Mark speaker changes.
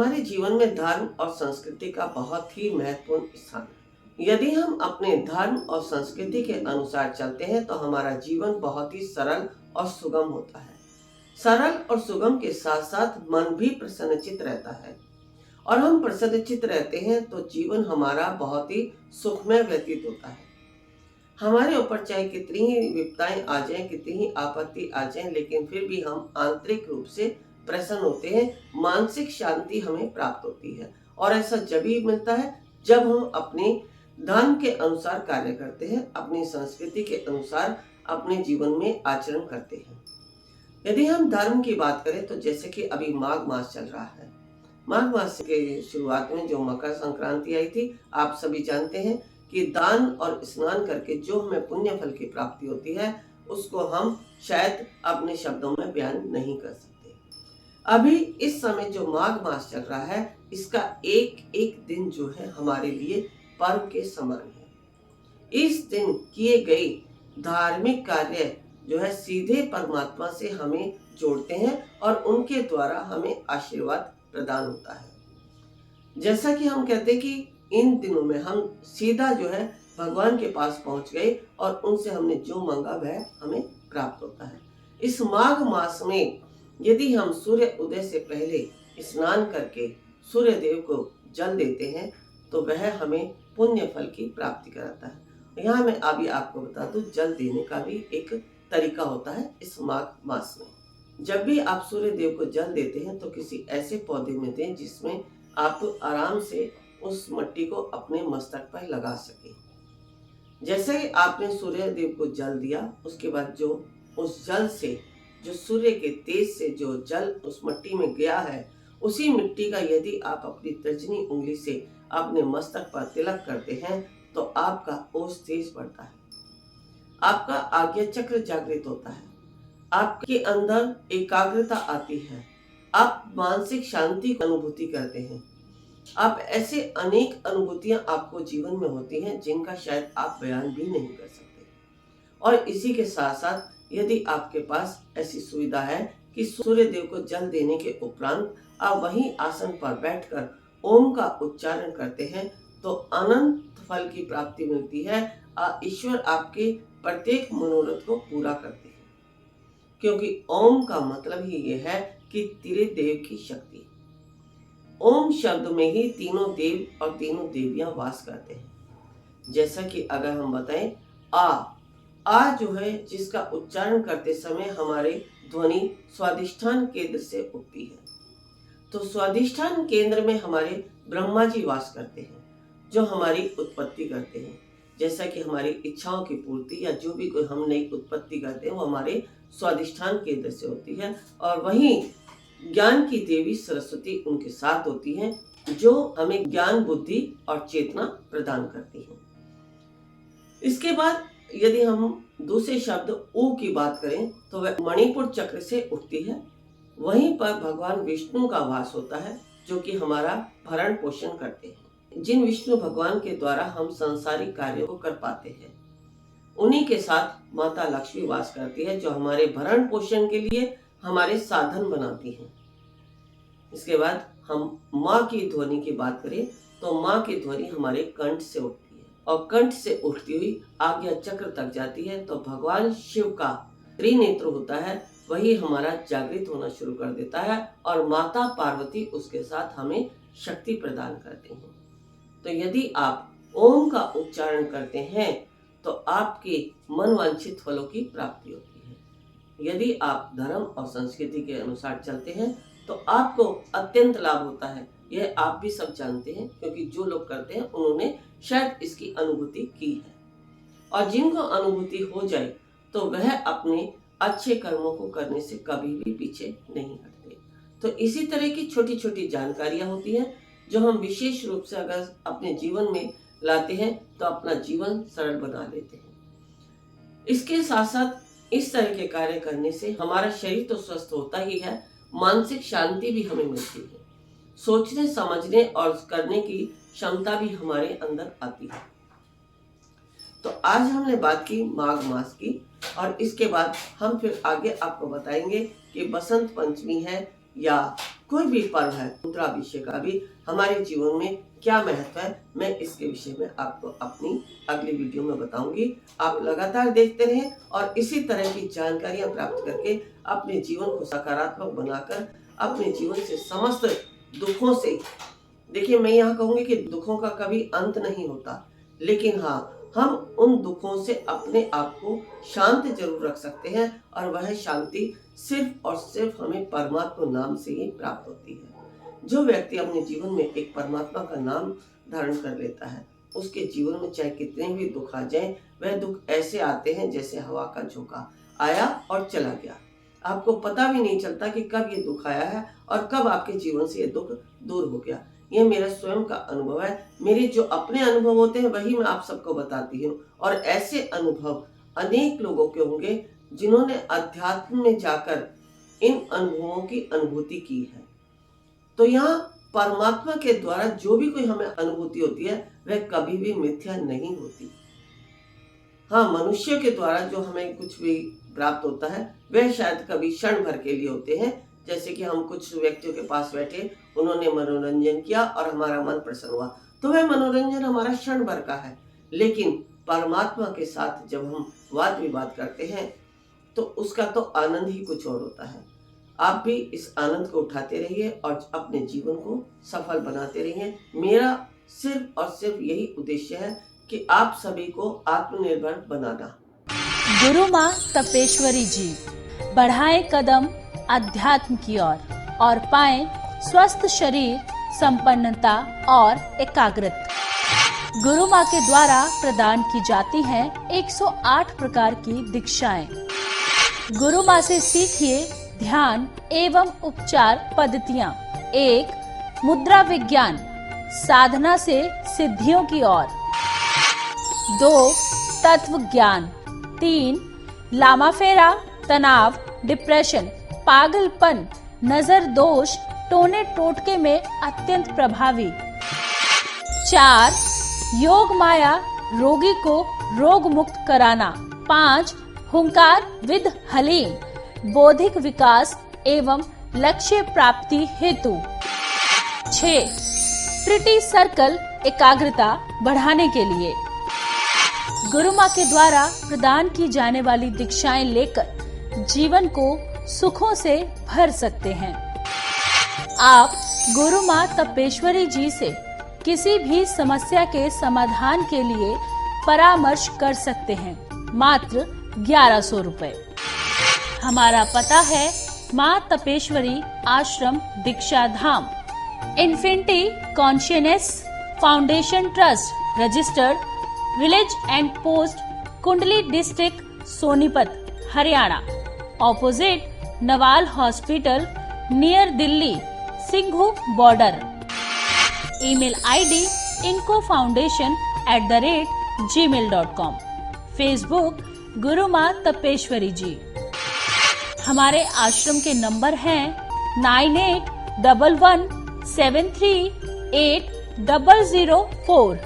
Speaker 1: हमारे जीवन में धर्म और संस्कृति का बहुत ही महत्वपूर्ण स्थान है। यदि हम अपने धर्म और संस्कृति के अनुसार चलते हैं तो हमारा जीवन बहुत ही सरल और सुगम होता है। सरल और सुगम के साथ साथ मन भी प्रसन्नचित्त रहता है, और हम प्रसन्नचित्त रहते हैं तो जीवन हमारा बहुत ही सुखमय व्यतीत होता है। हमारे ऊपर चाहे कितनी ही विपदाएं आ जाएं, कितनी ही आपत्ति आ जाए, लेकिन फिर भी हम आंतरिक रूप से प्रसन्न होते हैं। मानसिक शांति हमें प्राप्त होती है, और ऐसा जब ही मिलता है जब हम अपने धर्म के अनुसार कार्य करते हैं, अपनी संस्कृति के अनुसार अपने जीवन में आचरण करते हैं। यदि हम धर्म की बात करें तो जैसे कि अभी माघ मास चल रहा है। माघ मास के शुरुआत में जो मकर संक्रांति आई थी, आप सभी जानते हैं कि दान और स्नान करके जो हमें पुण्य फल की प्राप्ति होती है, उसको हम शायद अपने शब्दों में बयान नहीं कर सकते। अभी इस समय जो माघ मास चल रहा है, इसका एक एक दिन जो है हमारे लिए पर्व के समान है। इस दिन किए गए धार्मिक कार्य जो है सीधे परमात्मा से हमें जोड़ते हैं, और उनके द्वारा हमें आशीर्वाद प्रदान होता है। जैसा कि हम कहते हैं कि इन दिनों में हम सीधा जो है भगवान के पास पहुंच गए, और उनसे हमने जो मांगा वह हमें प्राप्त होता है। इस माघ मास में यदि हम सूर्य उदय से पहले स्नान करके सूर्य देव को जल देते हैं तो वह हमें पुण्य फल की प्राप्ति कराता है। यहाँ मैं अभी आपको बता दूं, जल देने का भी एक तरीका होता है इस माघ मास में। जब भी आप सूर्य देव को जल देते हैं तो किसी ऐसे पौधे में दें जिसमें आप आराम से उस मिट्टी को अपने मस्तक पर लगा सके। जैसे ही आपने सूर्य देव को जल दिया, उसके बाद जो उस जल से, जो सूर्य के तेज से जो जल उस मिट्टी में गया है, उसी मिट्टी का यदि आप अपनी तर्जनी उंगली से अपने मस्तक पर तिलक करते हैं तो आपका ओज तेज बढ़ता है, आपका आज्ञा चक्र जागृत होता है, आपके अंदर एकाग्रता आती है, आप मानसिक शांति की अनुभूति करते हैं। आप ऐसे अनेक अनुभूतियां आपको जीवन में होती हैं जिनका शायद आप बयान भी नहीं कर सकते। और इसी के साथ साथ यदि आपके पास ऐसी सुविधा है कि सूर्य देव को जल देने के उपरांत आप वहीं आसन पर बैठकर ओम का उच्चारण करते हैं तो अनंत फल की प्राप्ति मिलती है। ईश्वर आपके प्रत्येक मनोरथ को पूरा करते हैं, क्योंकि ओम का मतलब ही यह है कि त्रिदेव की शक्ति। ओम शब्द में ही तीनों देव और तीनों देवियां वास करते हैं। जैसा कि अगर हम बताएं, आ जो है, जिसका उच्चारण करते समय हमारे ध्वनि स्वादिष्ठान केंद्र से उठती है, तो स्वादिष्ठान केंद्र में हमारे ब्रह्मा जी वास करते हैं, जो हमारी उत्पत्ति करते हैं। जैसा कि हमारी इच्छाओं की पूर्ति या जो भी कोई हम नई उत्पत्ति करते हैं वो हमारे स्वादिष्ठान केंद्र से होती है। और वहीं ज्ञान की देवी सरस्वती उनके साथ होती हैं, जो हमें ज्ञान, बुद्धि और चेतना प्रदान करती हैं। इसके बाद यदि हम दूसरे शब्द ऊ की बात करें तो वह मणिपुर चक्र से उठती है। वहीं पर भगवान विष्णु का वास होता है, जो कि हमारा भरण पोषण करते हैं। जिन विष्णु भगवान के द्वारा हम सांसारिक कार्यों को कर पाते हैं, उन्हीं के साथ माता लक्ष्मी वास करती है, जो हमारे भरण पोषण के लिए हमारे साधन बनाती हैं। इसके बाद हम माँ की ध्वनि की बात करें तो माँ की ध्वनि हमारे कंठ से उठती है, और कंठ से उठती हुई आज्ञा चक्र तक जाती है। तो भगवान शिव का त्रिनेत्र होता है, वही हमारा जागृत होना शुरू कर देता है, और माता पार्वती उसके साथ हमें शक्ति प्रदान करते हैं। तो यदि आप ओम का उच्चारण करते हैं तो आपके मनवांछित फलों की प्राप्ति होती है। यदि आप धर्म और संस्कृति के अनुसार चलते हैं तो आपको अत्यंत लाभ होता है। यह आप भी सब जानते हैं, क्योंकि जो लोग करते हैं उन्होंने शायद इसकी अनुभूति की है, और जिनको अनुभूति हो जाए तो वह अपने अच्छे कर्मों को करने से कभी भी पीछे नहीं हटते। तो इसी तरह की छोटी छोटी जानकारियां होती हैं जो हम विशेष रूप से अगर अपने जीवन में लाते हैं तो अपना जीवन सरल बना लेते हैं। इसके साथ साथ इस तरह के कार्य करने से हमारा शरीर तो स्वस्थ होता ही है, मानसिक शांति भी हमें मिलती है, सोचने समझने और करने की क्षमता भी हमारे अंदर आती है। तो आज हमने बात की माघ मास की, और इसके बाद हम फिर आगे आपको बताएंगे कि बसंत पंचमी है, या कोई भी पर्व है, रुद्राभिषेक का भी हमारे जीवन में क्या महत्व है, मैं इसके विषय में आपको अपनी अगली वीडियो में बताऊंगी। आप लगातार देखते रहें और इसी तरह की जानकारियां प्राप्त करके अपने जीवन को सकारात्मक बनाकर अपने जीवन से समस्त दुखों से, देखिए मैं यहाँ कहूँगी कि दुखों का कभी अंत नहीं होता, लेकिन हाँ, हम उन दुखों से अपने आप को शांत जरूर रख सकते हैं और वह शांति सिर्फ और सिर्फ हमें परमात्मा नाम से ही प्राप्त होती है। जो व्यक्ति अपने जीवन में एक परमात्मा का नाम धारण कर लेता है, उसके जीवन में चाहे कितने भी दुख आ जाएं, वह दुख ऐसे आते हैं जैसे हवा का झोंका, आया और चला गया। आपको पता भी नहीं चलता कि कब ये दुख आया है और कब आपके जीवन से ये दुख दूर हो गया। ये मेरा स्वयं का अनुभव है। मेरे जो अपने अनुभव होते हैं वही मैं आप सबको बताती हूँ, और ऐसे अनुभव अनेक लोगों के होंगे जिन्होंने अध्यात्म में जाकर इन अनुभवों की अनुभूति की है। तो यहाँ परमात्मा के द्वारा जो भी कोई हमें अनुभूति होती है वह कभी भी मिथ्या नहीं होती। हाँ, मनुष्य के द्वारा जो हमें कुछ भी प्राप्त होता है वह शायद कभी क्षण भर के लिए होते हैं, जैसे कि हम कुछ व्यक्तियों के पास बैठे, उन्होंने मनोरंजन किया और हमारा मन प्रसन्न हुआ, तो वह मनोरंजन हमारा क्षण भर का है। लेकिन परमात्मा के साथ जब हम वाद विवाद करते हैं तो उसका तो आनंद ही कुछ और होता है। आप भी इस आनंद को उठाते रहिए और अपने जीवन को सफल बनाते रहिए। मेरा सिर्फ और सिर्फ यही उद्देश्य है कि आप सभी को आत्मनिर्भर बनाना।
Speaker 2: गुरु माँ तपेश्वरी जी बढ़ाएं कदम अध्यात्म की ओर और पाएं स्वस्थ शरीर, संपन्नता और एकाग्रता। गुरु माँ के द्वारा प्रदान की जाती हैं 108 प्रकार की दीक्षाएं। गुरु माँ से सीखिए ध्यान एवं उपचार पद्धतियाँ। 1. मुद्रा विज्ञान, साधना से सिद्धियों की ओर। 2. तत्व ज्ञान। 3. लामा फेरा, तनाव, डिप्रेशन, पागलपन, नजर दोष, टोने टोटके में अत्यंत प्रभावी। 4. योग माया, रोगी को रोग मुक्त कराना। 5. हुंकार विद हलीम, बौद्धिक विकास एवं लक्ष्य प्राप्ति हेतु। 6. ट्रिटी सर्कल, एकाग्रता बढ़ाने के लिए। गुरु माँ के द्वारा प्रदान की जाने वाली दीक्षाएं लेकर जीवन को सुखों से भर सकते हैं। आप गुरु माँ तपेश्वरी जी से किसी भी समस्या के समाधान के लिए परामर्श कर सकते हैं, मात्र 1100 रुपए। हमारा पता है Maa Tapeshwari ashram, Diksha Dham, infinity consciousness foundation trust, registered, village and post, Kundli district, Sonipat, Haryana, opposite Nawal hospital, near Delhi, Singhu border. Email ID incofoundation@gmail.com। Facebook Guru Maa Tapeshwari जी। हमारे आश्रम के नंबर हैं 9811738004।